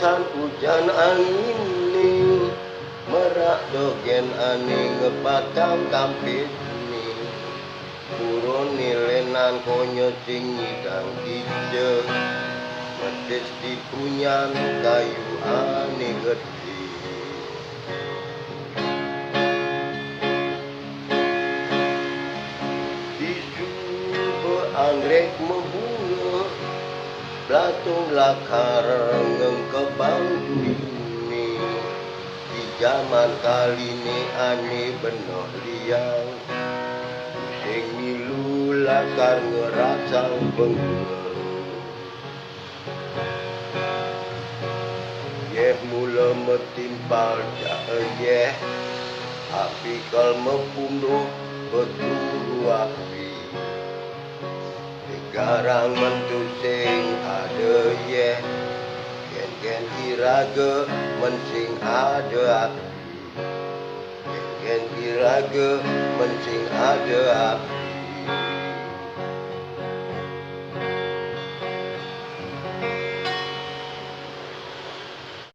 San hujan angin ning merak dogen ani ngepatang kampit ning buron nilenan konyo sing nyidang kijek medes di punyan kayu ani gede tisu anggrek membunga Belatung lakar ngengkebang ini di zaman kali ini ane benoh liang sing milu lakar ngerasang bengung yeh mula metimpal jaya api kal membunuh beturu api garang mentusing ada ye gen iraga mensing ada api gen iraga mensing ada api